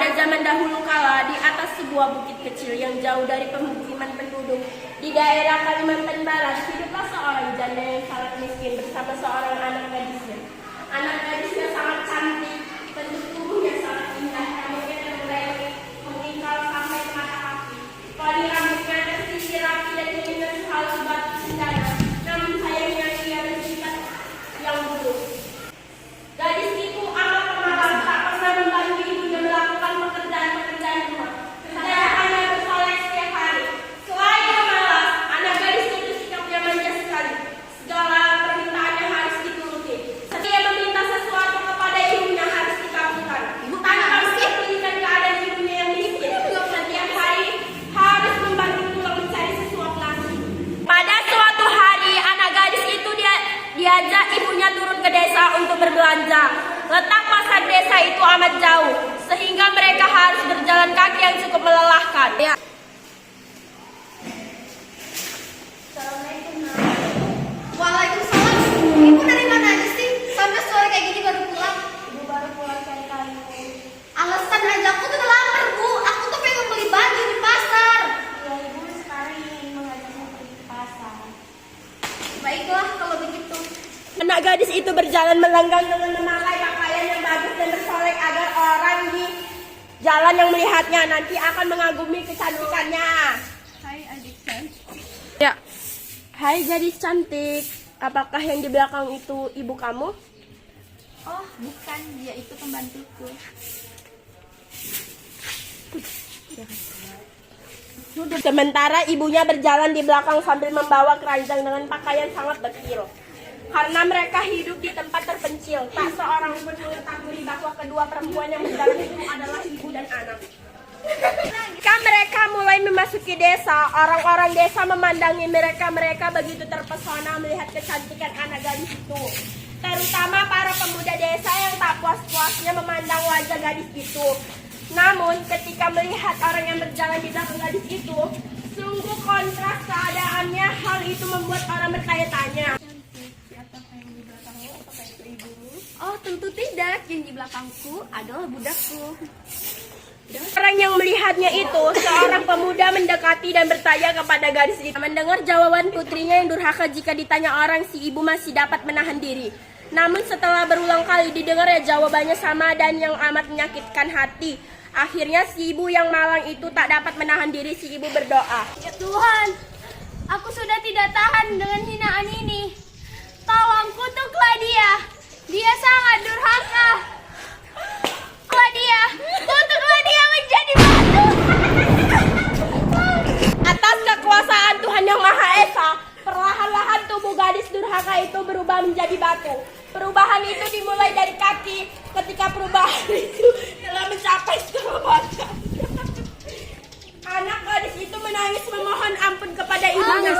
Pada zaman dahulu kala, di atas sebuah bukit kecil yang jauh dari pemukiman penduduk di daerah Kalimantan Barat, hiduplah seorang janda yang sangat miskin bersama seorang anak gadisnya. Anak gadisnya sangat cantik, bentuk tubuhnya sangat indah, rambutnya terbelalak mengingkal sampai ke mata kaki. Poni rambutnya tersisir rapi dan menyentuh halus batu cendana, namun sayangnya ia bersikap yang buruk. Gadis itu amat pemalas, tak pernah membantu ibunya melakukan pekerjaan-pekerjaan rumah. Kerjaannya bersolek setiap hari. Selain pemalas, anak gadis itu sikapnya manja sekali. Segala permintaannya harus dituruti. Setiap meminta sesuatu kepada ibunya harus dikabulkan. Tanpa memperhatikan keadaan ibunya yang miskin, setiap hari harus membantu pulang mencari sesuap nasi. Pada suatu hari, anak gadis itu diajak ibunya turun ke desa untuk berbelanja. Letak pasar desa itu amat jauh, sehingga mereka harus berjalan kaki yang cukup melelahkan. Ya. Waalaikumsalam. Ibu dari mana aja sih? Sampai sore kayak gini baru pulang. Ibu baru pulang dari kali. Alasan aja aku tuh udah lapar, Bu. Aku tuh pengen beli baju di pasar. Ya, ibu sekarang ingin mengajaknya pergi ke pasar. Baiklah kalau begitu. Anak gadis itu berjalan melenggang dengan memakai pakaian yang bagus dan bersolek agar orang di jalan yang melihatnya nanti akan mengagumi kecantikannya. Hai adik cantik. Ya, hai gadis cantik. Apakah yang di belakang itu ibu kamu? Oh, bukan. Dia itu pembantuku. Sementara ibunya berjalan di belakang sambil membawa keranjang dengan pakaian sangat dekil. Karena mereka hidup di tempat terpencil, tak seorang pun mengetahui bahwa kedua perempuan yang berjalan itu adalah ibu dan anak. Ketika mereka mulai memasuki desa, orang-orang desa memandangi mereka begitu terpesona melihat kecantikan anak gadis itu. Terutama para pemuda desa yang tak puas-puasnya memandang wajah gadis itu. Namun ketika melihat orang yang berjalan di belakang gadis itu, sungguh kontras keadaannya. Hal itu membuat orang bertanya-tanya. Oh, tentu tidak. Yang di belakangku adalah budakku. Orang yang melihatnya itu, seorang pemuda mendekati dan bertanya kepada gadis itu. Mendengar jawaban putrinya yang durhaka jika ditanya orang, si ibu masih dapat menahan diri. Namun setelah berulang kali didengar jawabannya sama dan yang amat menyakitkan hati. Akhirnya si ibu yang malang itu tak dapat menahan diri, si ibu berdoa. Ya Tuhan, aku sudah tidak tahan dengan hinaan ini. Tolong kutuklah dia. Dia sangat durhaka. Kutuklah dia menjadi batu. Atas kekuasaan Tuhan Yang Maha Esa, perlahan-lahan tubuh gadis durhaka itu berubah menjadi batu. Perubahan itu dimulai dari kaki. Ketika perubahan itu telah mencapai seluruh badan, anak gadis itu menangis memohon ampun kepada ibunya.